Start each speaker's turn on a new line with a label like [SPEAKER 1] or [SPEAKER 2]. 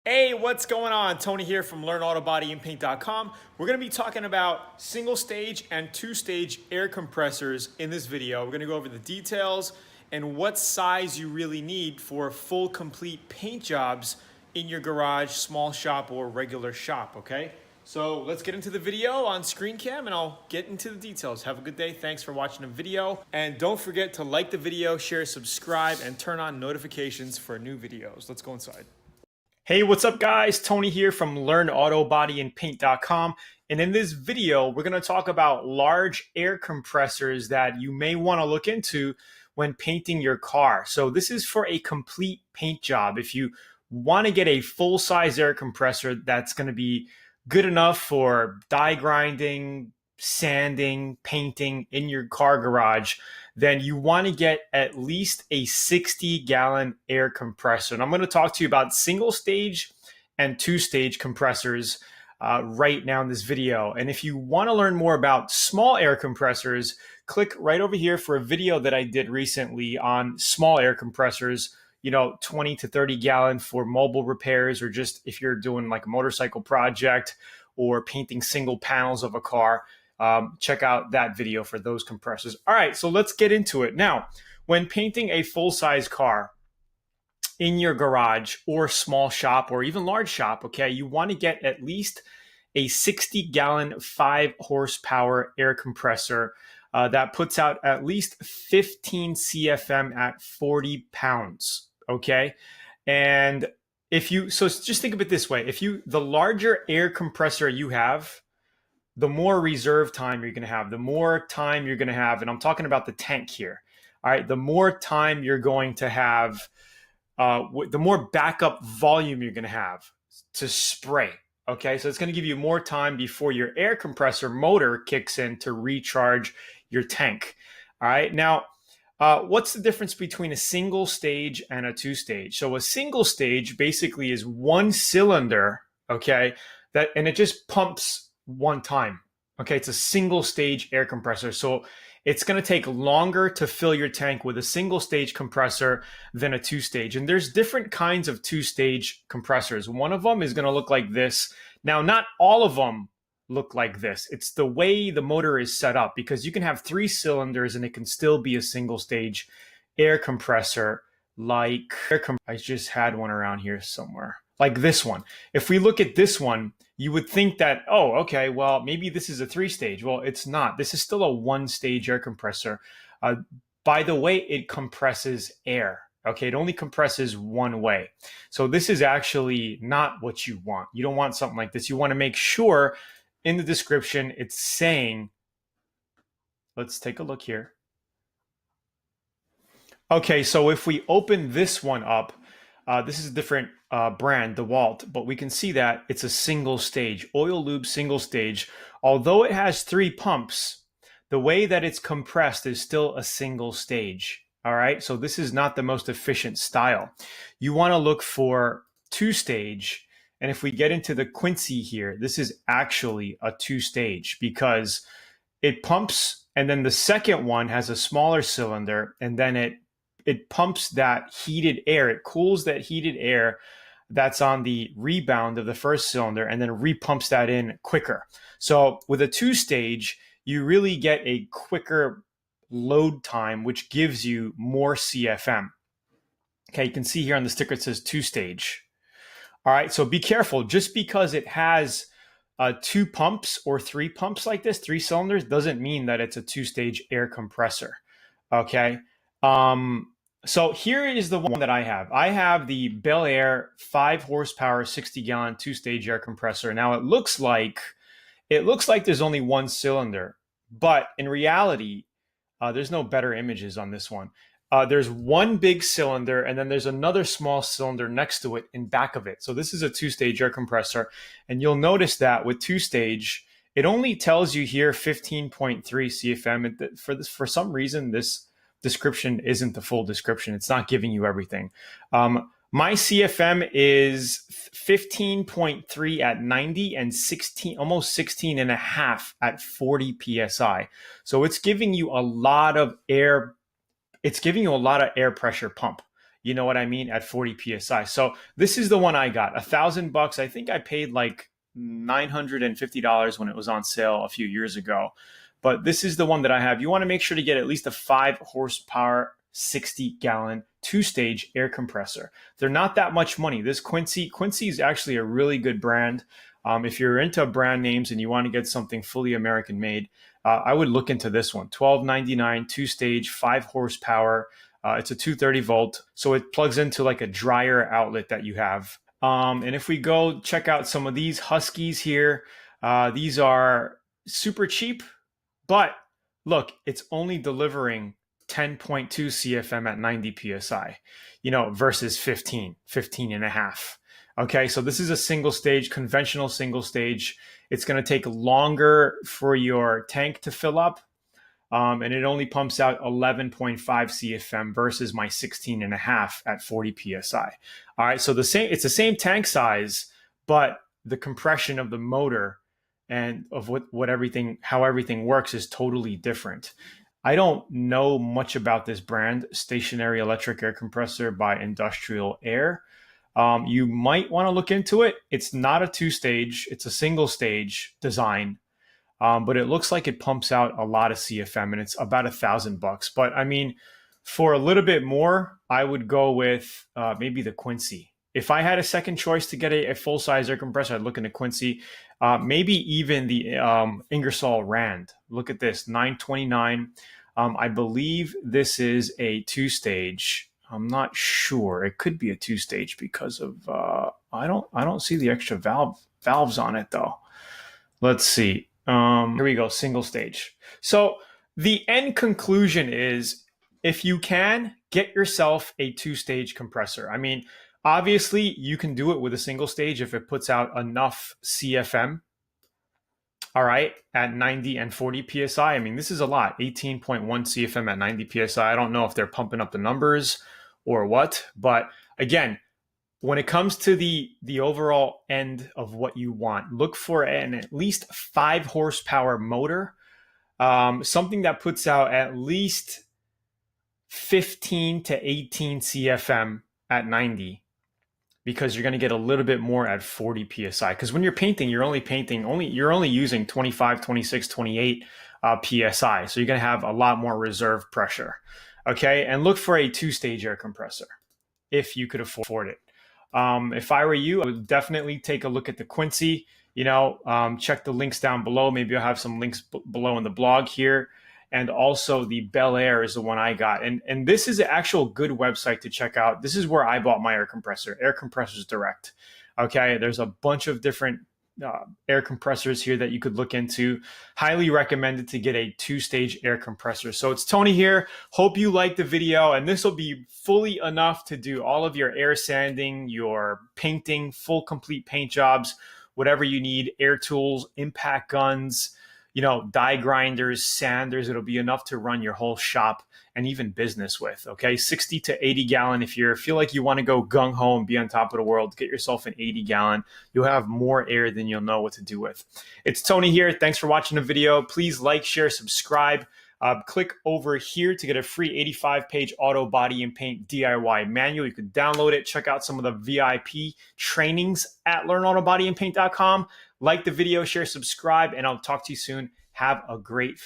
[SPEAKER 1] Hey, what's going on? Tony here from LearnAutoBodyAndPaint.com. We're going to be talking about single stage and two stage air compressors in this video. We're going to go over the details and what size you really need for full complete paint jobs in your garage, small shop, or regular shop, okay? So let's get into the video on screen cam and I'll get into the details. Have a good day. Thanks for watching the video. And don't forget to like the video, share, subscribe, and turn on notifications for new videos. Let's go inside. Hey, what's up guys? Tony here from LearnAutoBodyAndPaint.com. And in this video, we're gonna talk about large air compressors that you may wanna look into when painting your car. So this is for a complete paint job. If you wanna get a full-size air compressor that's gonna be good enough for die grinding, sanding, painting in your car garage, then you want to get at least a 60-gallon air compressor. And I'm going to talk to you about single stage and two stage compressors right now in this video. And if you want to learn more about small air compressors, click right over here for a video that I did recently on small air compressors, 20 to 30 gallon for mobile repairs, or just if you're doing like a motorcycle project or painting single panels of a car. Check out that video for those compressors. All right, so let's get into it. Now, when painting a full-size car in your garage or small shop or even large shop, okay, you want to get at least a 60-gallon 5-horsepower air compressor that puts out at least 15 CFM at 40 pounds, okay? And so just think of it this way. The larger air compressor you have, the more reserve time you're going to have, the more time you're going to have, and I'm talking about the tank here, all right? The more time you're going to have, the more backup volume you're going to have to spray, okay? So it's going to give you more time before your air compressor motor kicks in to recharge your tank, all right? Now, what's the difference between a single stage and a two stage? So a single stage basically is one cylinder, okay, and it just pumps one time. Okay, it's a single stage air compressor. So it's going to take longer to fill your tank with a single stage compressor than a two stage. And there's different kinds of two stage compressors. One of them is going to look like this. Now, not all of them look like this. It's the way the motor is set up, because you can have 3 cylinders and it can still be a single stage air compressor. I just had one around here somewhere, like this one. If we look at this one, you would think that, oh, okay, well, maybe this is a 3-stage. Well, it's not. This is still a 1-stage air compressor. By the way, it compresses air. Okay, it only compresses one way. So this is actually not what you want. You don't want something like this. You want to make sure in the description it's saying, let's take a look here. Okay, so if we open this one up, this is a different brand, DeWalt, but we can see that it's a single stage, oil lube single stage. Although it has 3 pumps, the way that it's compressed is still a single stage. All right, so this is not the most efficient style. You want to look for 2-stage. And if we get into the Quincy here, this is actually a 2-stage because it pumps, and then the second one has a smaller cylinder, and then it pumps that heated air. It cools that heated air that's on the rebound of the first cylinder and then repumps that in quicker. So with a 2-stage, you really get a quicker load time, which gives you more CFM. Okay, you can see here on the sticker it says 2-stage. All right, so be careful. Just because it has 2 pumps or 3 pumps like this, 3 cylinders, doesn't mean that it's a 2-stage air compressor. Okay. So here is the one that I have. I have the Bel Air 5-horsepower, 60-gallon 2-stage air compressor. Now it looks like there's only 1 cylinder, but in reality, there's no better images on this one. There's 1 big cylinder, and then there's another small cylinder next to it in back of it. So this is a 2-stage air compressor, and you'll notice that with 2-stage, it only tells you here 15.3 CFM. For some reason, this description isn't the full description. It's not giving you everything. My CFM is 15.3 at 90 and almost 16 and a half at 40 PSI. So it's giving you a lot of air. It's giving you a lot of air pressure pump. You know what I mean? At 40 PSI. So this is the one I got, $1,000. I think I paid like $950 when it was on sale a few years ago. But this is the one that I have. You want to make sure to get at least a 5 horsepower, 60-gallon, two-stage air compressor. They're not that much money. This Quincy is actually a really good brand. If you're into brand names and you want to get something fully American made, I would look into this one. $12.99, two-stage, 5 horsepower. It's a 230 volt, so it plugs into like a dryer outlet that you have. And if we go check out some of these Huskies here, these are super cheap, but look, it's only delivering 10.2 CFM at 90 PSI, versus 15 and a half. Okay, so this is a single stage, conventional single stage. It's going to take longer for your tank to fill up. And it only pumps out 11.5 CFM versus my 16 and a half at 40 PSI. All right, so it's the same tank size, but the compression of the motor and of how everything works is totally different. I don't know much about this brand, Stationary Electric Air Compressor by Industrial Air. You might want to look into it. It's not a two-stage, it's a single stage design. But it looks like it pumps out a lot of CFM, and it's about $1,000. But I mean, for a little bit more, I would go with maybe the Quincy. If I had a second choice to get a full-size air compressor, I'd look into Quincy. Maybe even the Ingersoll Rand. Look at this, $929. I believe this is a two-stage. I'm not sure. It could be a two-stage because of I don't see the extra valves on it though. Let's see. Here we go, single stage. So the end conclusion is, if you can, get yourself a two-stage compressor. I mean, obviously you can do it with a single stage if it puts out enough CFM, all right, at 90 and 40 PSI. I mean, this is a lot, 18.1 CFM at 90 PSI. I don't know if they're pumping up the numbers or what, but again, when it comes to the overall end of what you want, look for an at least 5 horsepower motor, something that puts out at least 15 to 18 CFM at 90, because you're going to get a little bit more at 40 PSI. Because when you're painting, you're only using 25, 26, 28 PSI. So you're going to have a lot more reserve pressure. Okay, and look for a two-stage air compressor if you could afford it. If I were you, I would definitely take a look at the Quincy. Check the links down below. Maybe I'll have some links below in the blog here. And also the Bel Air is the one I got. And this is an actual good website to check out. This is where I bought my air compressor, Air Compressors Direct. Okay, there's a bunch of different air compressors here that you could look into. Highly recommended to get a two-stage air compressor. So it's Tony here. Hope you liked the video, and this will be fully enough to do all of your air sanding, your painting, full complete paint jobs, whatever you need, air tools, impact guns, die grinders, sanders. It'll be enough to run your whole shop and even business with. Okay, 60 to 80 gallon. If you feel like you want to go gung ho and be on top of the world, get yourself an 80 gallon. You'll have more air than you'll know what to do with. It's Tony here. Thanks for watching the video. Please like, share, subscribe. Click over here to get a free 85-page auto body and paint DIY manual. You can download it. Check out some of the VIP trainings at learnautobodyandpaint.com. Like the video, share, subscribe, and I'll talk to you soon. Have a great